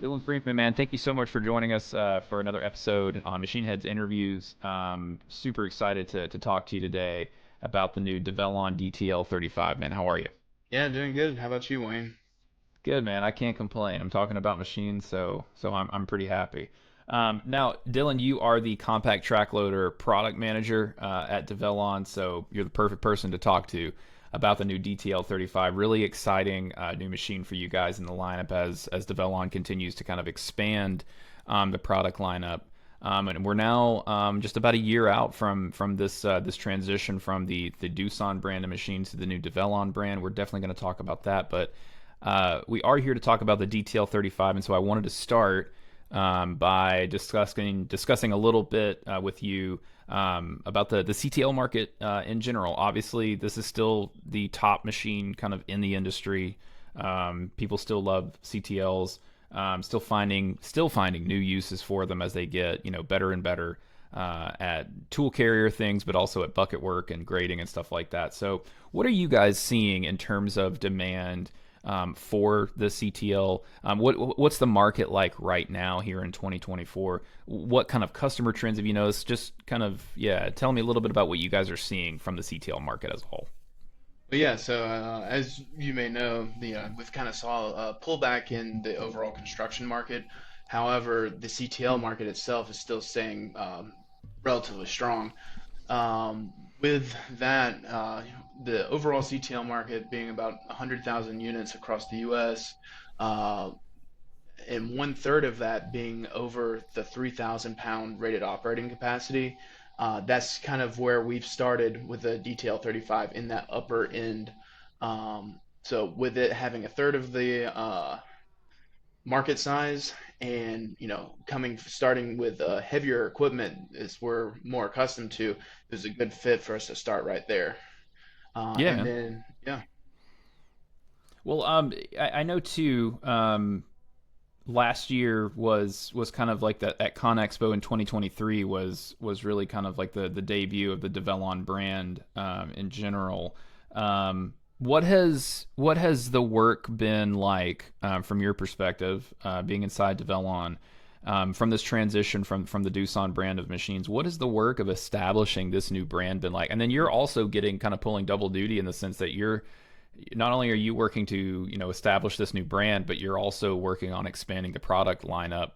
Dylan Freeman, man, thank you so much for joining us for another episode on Machine Heads Interviews. Super excited to talk to you today about the new Develon DTL35, man. How are you? Yeah, doing good. How about you, Wayne? Good, man. I can't complain. I'm talking about machines, so I'm pretty happy. Now, Dylan, you are the compact track loader product manager at Develon, so you're the perfect person to talk to about the new DTL35. Really exciting new machine for you guys in the lineup as Develon continues to kind of expand the product lineup. And we're now just about a year out from this transition from the Doosan brand of machines to the new Develon brand. We're definitely going to talk about that, but we are here to talk about the DTL35, and so I wanted to start by discussing a little bit with you about the CTL market in general. Obviously, this is still the top machine kind of in the industry. People still love CTLs. Still finding new uses for them as they get better and better at tool carrier things, but also at bucket work and grading and stuff like that. So, what are you guys seeing in terms of demand for the CTL? What's the market like right now here in 2024? What kind of customer trends have you noticed? Just kind of, yeah, tell me a little bit about what you guys are seeing from the CTL market as a whole. But yeah, so as you may know, we've kind of saw a pullback in the overall construction market. However, the CTL market itself is still staying relatively strong. With that, the overall CTL market being about 100,000 units across the U.S., uh, and one third of that being over the 3,000 pound rated operating capacity. That's kind of where we've started with the DTL 35 in that upper end. So with it having a third of the market size and coming starting with heavier equipment as we're more accustomed to, it was a good fit for us to start right there. Yeah, And man. then yeah. Well, I know too. Last year was kind of like that Con Expo in 2023 was really kind of like the debut of the Develon brand in general. What has the work been like from your perspective, being inside Develon, from this transition from the Doosan brand of machines? What has the work of establishing this new brand been like? And then you're also getting kind of pulling double duty in the sense that you're not only are you working to establish this new brand, but you're also working on expanding the product lineup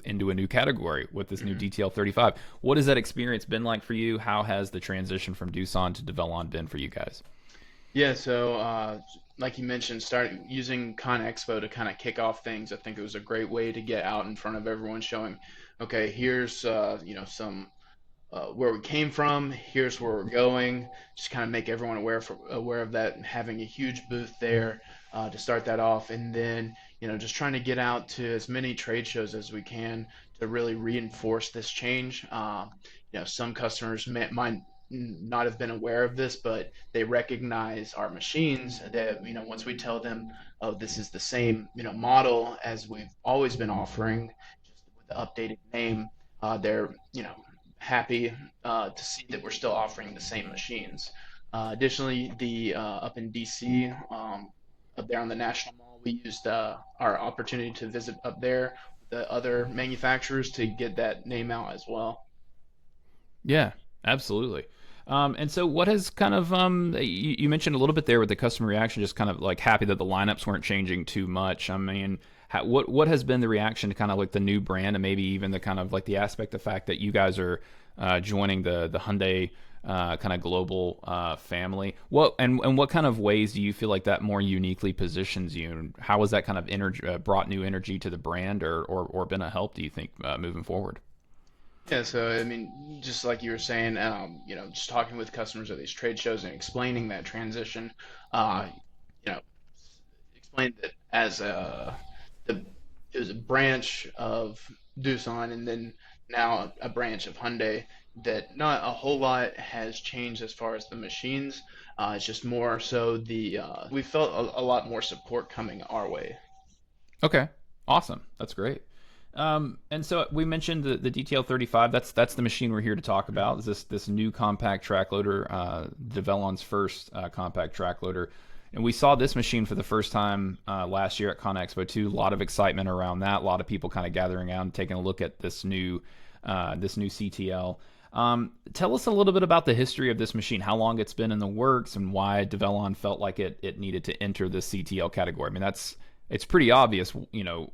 into a new category with this new Mhm. DTL 35. What has that experience been like for you? How has the transition from Doosan to Develon been for you guys? Yeah, so like you mentioned, start using Con Expo to kind of kick off things. I think it was a great way to get out in front of everyone, showing, okay, here's some where we came from, here's where we're going. Just kind of make everyone aware of that, and having a huge booth there to start that off, and then just trying to get out to as many trade shows as we can to really reinforce this change. Some customers might not have been aware of this, but they recognize our machines. That once we tell them, oh, this is the same model as we've always been offering, just with the updated name, they're happy to see that we're still offering the same machines. Additionally, the up in DC, up there on the National Mall, we used our opportunity to visit up there with the other manufacturers to get that name out as well. Yeah, absolutely. And so, what has kind of you mentioned a little bit there with the customer reaction, just kind of like happy that the lineups weren't changing too much. I mean, what has been the reaction to kind of like the new brand, and maybe even the kind of like the aspect of fact that you guys are joining the Hyundai kind of global family? And what kind of ways do you feel like that more uniquely positions you? And how has that kind of energy brought new energy to the brand, or been a help? Do you think moving forward? Yeah, so I mean, just like you were saying, just talking with customers at these trade shows and explaining that transition, uh, you know, explained it as the it was a branch of Doosan and then now a branch of Hyundai, that not a whole lot has changed as far as the machines. It's just more so we felt a lot more support coming our way. Okay, awesome. That's great. And so we mentioned the DTL35. That's the machine we're here to talk about. Is this new compact track loader, Develon's first compact track loader? And we saw this machine for the first time last year at ConExpo 2. A lot of excitement around that. A lot of people kind of gathering out and taking a look at this new CTL. Tell us a little bit about the history of this machine, how long it's been in the works, and why Develon felt like it needed to enter the CTL category. I mean, it's pretty obvious,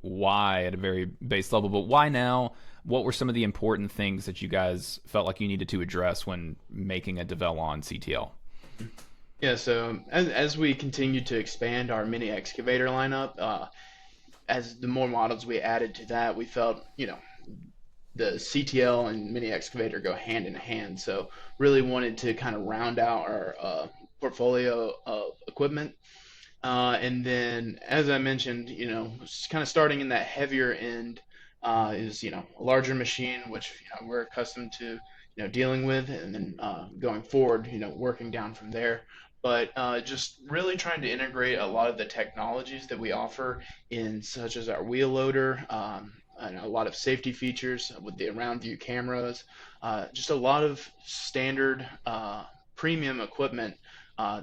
why at a very base level, but why now? What were some of the important things that you guys felt like you needed to address when making a Develon CTL? Yeah, so as we continue to expand our mini excavator lineup, as the more models we added to that, we felt, the CTL and mini excavator go hand in hand. So really wanted to kind of round out our portfolio of equipment. And then, as I mentioned, kind of starting in that heavier end is, a larger machine, which, we're accustomed to, dealing with, and then going forward, working down from there. But just really trying to integrate a lot of the technologies that we offer in, such as our wheel loader, and a lot of safety features with the around view cameras, just a lot of standard premium equipment. Uh,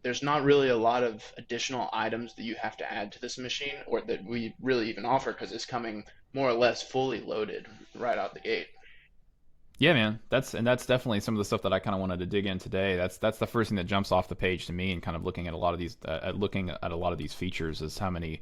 there's not really a lot of additional items that you have to add to this machine or that we really even offer because it's coming more or less fully loaded right out the gate. Yeah, man. That's definitely some of the stuff that I kind of wanted to dig in today. That's the first thing that jumps off the page to me, and kind of looking at a lot of these, looking at a lot of these features, is how many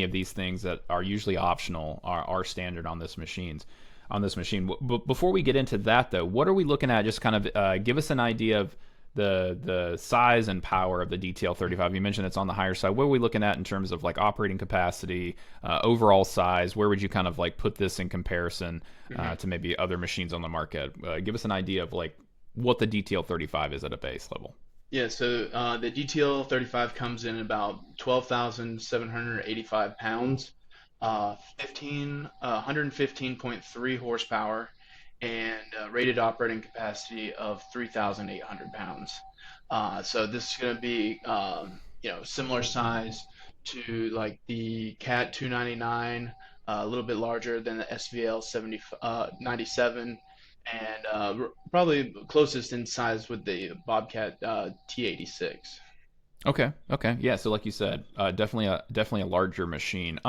of these things that are usually optional are standard on this machine. But before we get into that, though, what are we looking at? Just kind of give us an idea of the size and power of the DTL35. You mentioned it's on the higher side. What are we looking at in terms of like operating capacity, overall size? Where would you kind of like put this in comparison Mhm. to maybe other machines on the market? Give us an idea of like what the DTL35 is at a base level. Yeah, so the DTL 35 comes in about 12,785 pounds, 115.3 horsepower, and rated operating capacity of 3,800 pounds. So this is going to be, similar size to like the Cat 299, a little bit larger than the SVL 97, and probably closest in size with the Bobcat T86. Okay, yeah. So like you said, definitely a larger machine.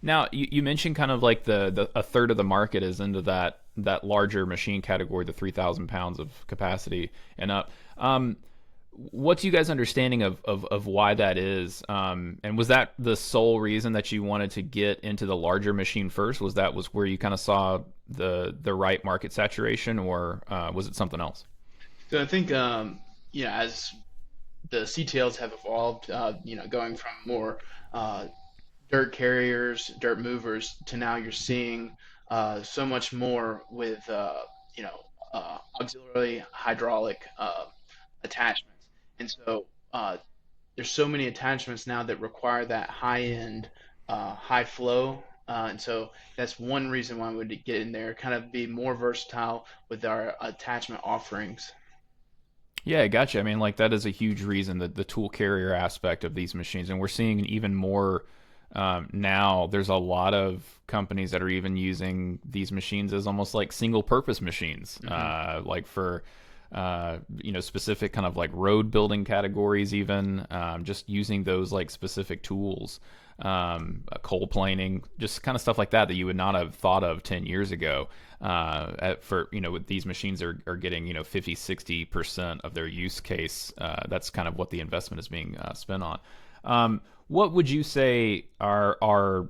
Now you mentioned kind of like the a third of the market is into that larger machine category, the 3,000 pounds of capacity and up. What's you guys' understanding of why that is? And was that the sole reason that you wanted to get into the larger machine first? Was where you kind of saw the right market saturation, or was it something else? So I think, as the CTLs have evolved, going from more dirt carriers, dirt movers, to now you're seeing so much more with, auxiliary hydraulic attachments. And so there's so many attachments now that require that high end, high flow. And so that's one reason why we would get in there, kind of be more versatile with our attachment offerings. Yeah, I gotcha. I mean, like that is a huge reason that the tool carrier aspect of these machines, and we're seeing even more now. There's a lot of companies that are even using these machines as almost like single purpose machines, Hmm. like for specific kind of like road building categories, even just using those like specific tools, coal planing, just kind of stuff like that that you would not have thought of 10 years ago. For with these machines are getting 50-60% of their use case. That's kind of what the investment is being spent on. What would you say are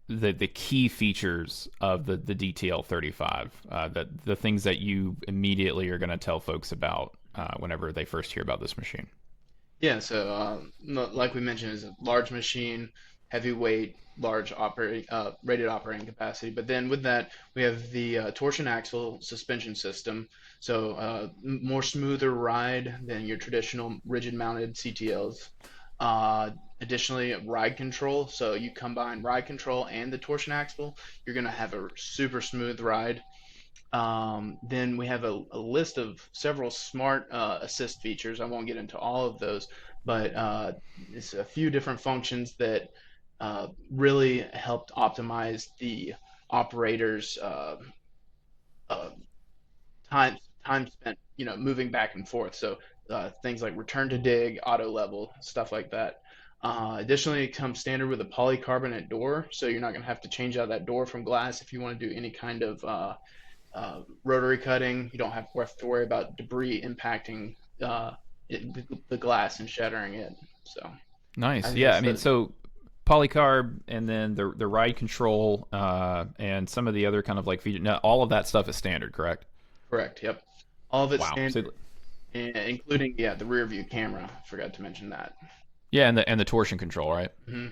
the key features of the DTL 35, that the things that you immediately are going to tell folks about whenever they first hear about this machine? Yeah, so like we mentioned, is a large machine, heavyweight, large rated operating capacity. But then with that, we have the torsion axle suspension system. So more smoother ride than your traditional rigid mounted CTLs. Additionally, ride control. So you combine ride control and the torsion axle, you're going to have a super smooth ride. Then we have a list of several smart assist features. I won't get into all of those, but it's a few different functions that really helped optimize the operator's uh, time time spent, moving back and forth. So things like return to dig, auto level, stuff like that. Additionally, it comes standard with a polycarbonate door, so you're not going to have to change out that door from glass if you want to do any kind of rotary cutting. You don't have to worry about debris impacting the glass and shattering it. So I Nice. think Yeah. that's I mean, the so polycarb and then the ride control and some of the other kind of like feature. Now, all of that stuff is standard, correct? correct. Yep, all of it's Wow. So standard, including the rear view camera. Forgot to mention that. yeah, and the torsion control, right? Hmm.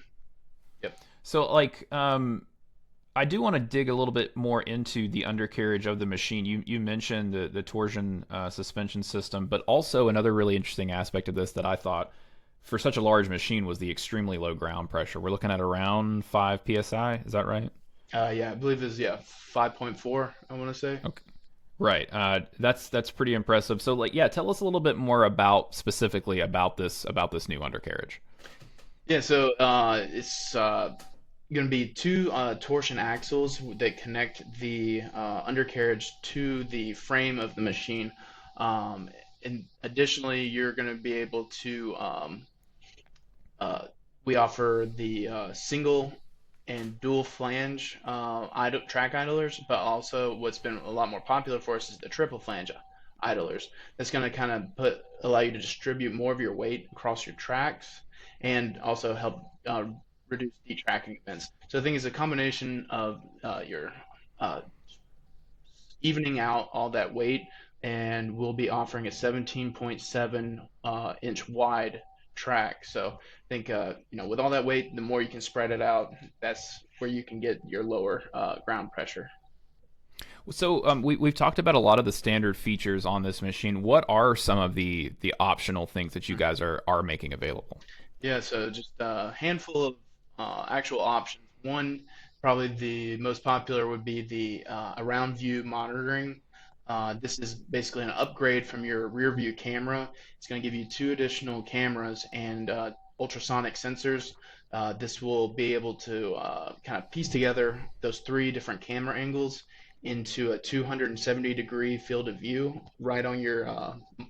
Yep. So like I do want to dig a little bit more into the undercarriage of the machine. You mentioned the torsion suspension system, but also another really interesting aspect of this that I thought for such a large machine was the extremely low ground pressure. We're looking at around 5 psi. Is that right? Yeah, I believe it's 5.4. I want to say. Okay. Right. That's pretty impressive. So like yeah, tell us a little bit more about specifically about this new undercarriage. Yeah, so it's going to be two torsion axles that connect the undercarriage to the frame of the machine. And additionally, you're going to be able to uh, we offer the single and dual flange track idlers, but also what's been a lot more popular for us is the triple flange idlers. That's going to kind of allow you to distribute more of your weight across your tracks and also help reduce detracking events. So I think it's a combination of your uh, evening out all that weight, and we'll be offering a 17.7 inch wide track. So I think with all that weight, the more you can spread it out, that's where you can get your lower ground pressure. So we've talked about a lot of the standard features on this machine. What are some of the optional things that you guys are making available? Yeah, so just a handful of actual options. One, probably the most popular would be the around view monitoring. This is basically an upgrade from your rear view camera. It's going to give you two additional cameras and ultrasonic sensors. This will be able to kind of piece together those three different camera angles into a 270-degree field of view right on your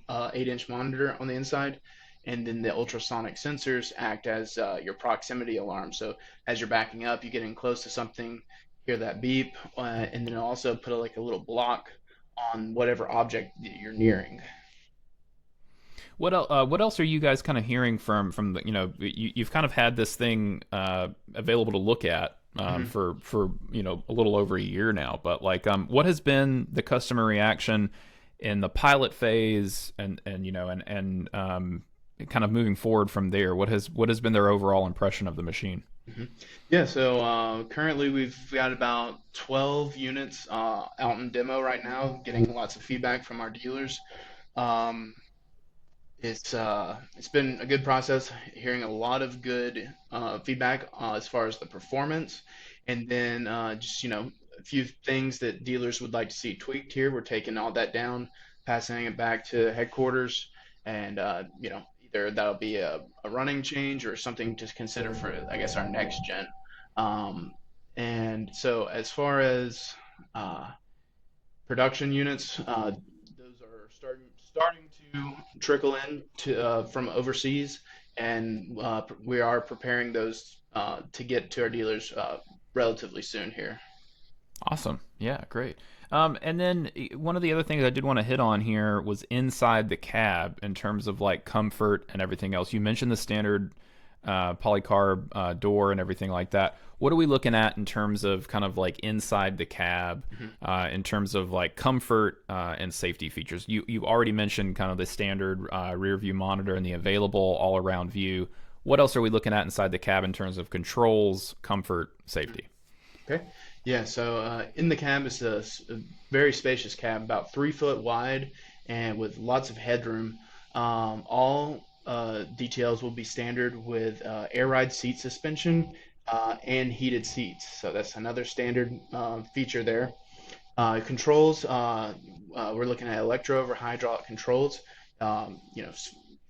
8-inch monitor on the inside, and then the ultrasonic sensors act as your proximity alarm. So as you're backing up, you get in close to something, hear that beep, and then also put like a little block on whatever object that you're nearing. What else are you guys kind of hearing from the you've kind of had this thing available to look at Mhm. for a little over a year now, but like what has been the customer reaction in the pilot phase and kind of moving forward from there? What has been their overall impression of the machine? Mhm. Yeah, so currently we've got about 12 units out in demo right now, getting lots of feedback from our dealers. Um, it's been a good process, hearing a lot of good feedback as far as the performance, and then just a few things that dealers would like to see tweaked here. We're taking all that down, passing it back to headquarters, and either that'll be a running change or something to consider for I guess our next gen. Um, and so as far as uh, production units. Those are starting to trickle in from overseas, and we are preparing those to get to our dealers relatively soon here. Awesome. Yeah, great. And then one of the other things I did want to hit on here was inside the cab in terms of like comfort and everything else. You mentioned the standard polycarb door and everything like that. What are we looking at in terms of kind of like inside the cab, Mhm. in terms of like comfort and safety features? You already mentioned kind of the standard rear view monitor and the available all around view. What else are we looking at inside the cab in terms of controls, comfort, safety? Okay. Yeah. So in the cab is a very spacious cab, about 3 foot wide, and with lots of headroom. All details will be standard with air ride seat suspension and heated seats. So that's another standard feature there. Controls, we're looking at electro over hydraulic controls,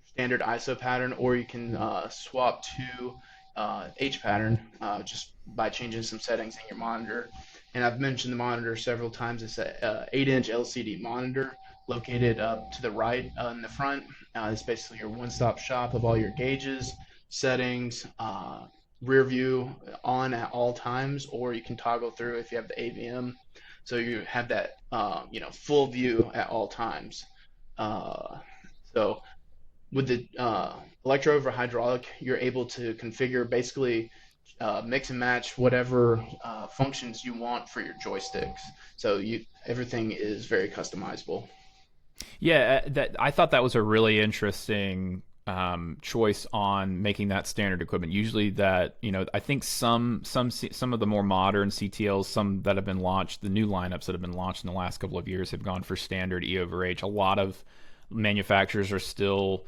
standard ISO pattern, or you can swap to H pattern just by changing some settings in your monitor. And I've mentioned the monitor several times. It's a 8-inch LCD monitor located up to the right in the front. It's basically your one-stop shop of all your gauges, settings, rear view on at all times, or you can toggle through if you have the AVM. So you have that full view at all times. Uh, so with the electro over hydraulic, you're able to configure basically mix and match whatever functions you want for your joysticks. So you everything is very customizable. Yeah, that I thought that was a really interesting choice on making that standard equipment. Usually, that I think some of the more modern CTLs, some that have been launched, the new lineups that have been launched in the last couple of years, have gone for standard E over H. A lot of manufacturers are still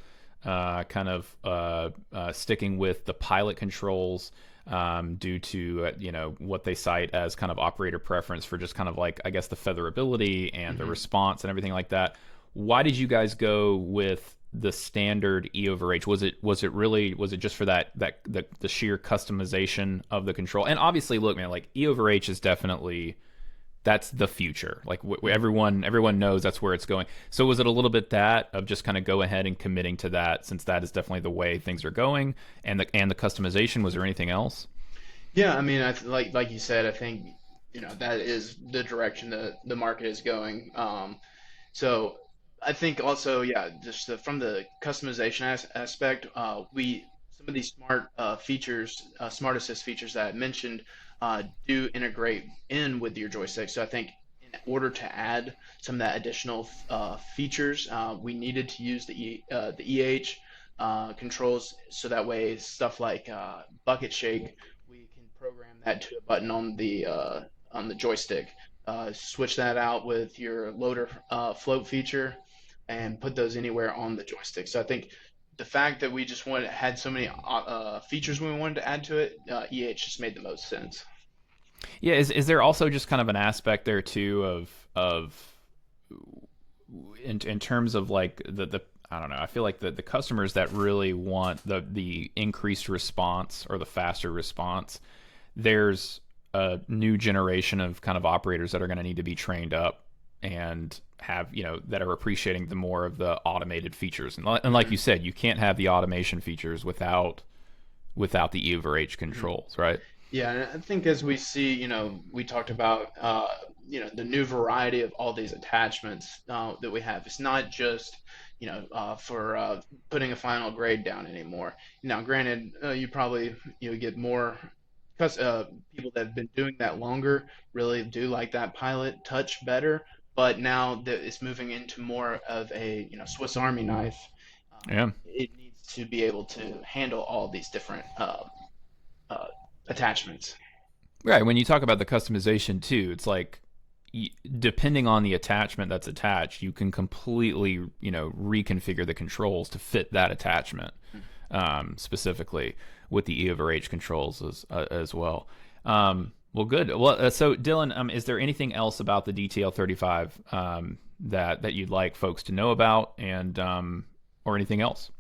sticking with the pilot controls due to what they cite as kind of operator preference for just kind of like, I guess, the featherability and the Hmm. response and everything like that. Why did you guys go with the standard E over H? Was it just for the sheer customization of the control? And obviously, look, man, like E over H is definitely, that's the future. Like everyone knows that's where it's going. So was it a little bit that of just kind of go ahead and committing to that, since that is definitely the way things are going, and the customization? Was there anything else? Yeah, I mean, like you said, I think that is the direction the market is going. So I think also, yeah, just from the customization aspect, we some of these smart features, smart assist features that I mentioned, do integrate in with your joystick. So I think in order to add some of that additional features, we needed to use the EH controls, so that way stuff like bucket shake, we can program that to a button on the joystick. Switch that out with your loader float feature, and put those anywhere on the joystick. So I think the fact that we just had so many features we wanted to add to it, EH just made the most sense. Yeah, is there also just kind of an aspect there too of in terms of like the I don't know. I feel like the customers that really want the increased response or the faster response, there's a new generation of kind of operators that are going to need to be trained up and have, that are appreciating the more of the automated features. And like Hmm. you said, you can't have the automation features without the E over H Hmm. controls, right? Yeah, and I think as we see, we talked about, the new variety of all these attachments that we have. It's not just, for putting a final grade down anymore. Now, granted, you probably get more because people that have been doing that longer really do like that pilot touch better. But now that it's moving into more of a Swiss Army knife, Yeah. it needs to be able to handle all these different uh, attachments. Right. When you talk about the customization too, it's like depending on the attachment that's attached, you can completely, reconfigure the controls to fit that attachment, specifically with the E over H controls as well. Well, good. Well, so Dylan, is there anything else about the DTL35 that you'd like folks to know about, and or anything else?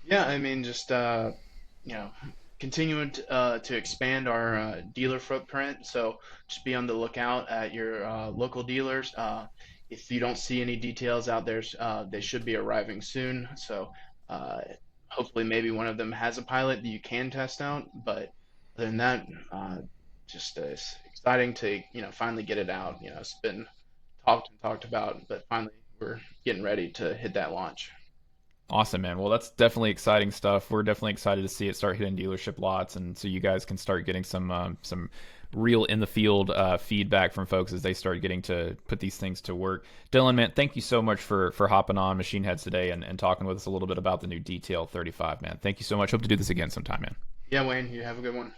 Yeah, I mean, just you know, continuing to expand our dealer footprint. So just be on the lookout at your local dealers. If you don't see any details out there, they should be arriving soon. So uh, hopefully, maybe one of them has a pilot that you can test out. But other than that, just it's exciting to finally get it out. It's been talked and talked about, but finally we're getting ready to hit that launch. Awesome, man. Well, that's definitely exciting stuff. We're definitely excited to see it start hitting dealership lots, and so you guys can start getting some real in the field feedback from folks as they start getting to put these things to work. Dylan, man, thank you so much for hopping on Machine Heads today and talking with us a little bit about the new DTL35, man. Thank you so much. Hope to do this again sometime, man. Yeah, Wayne, you have a good one.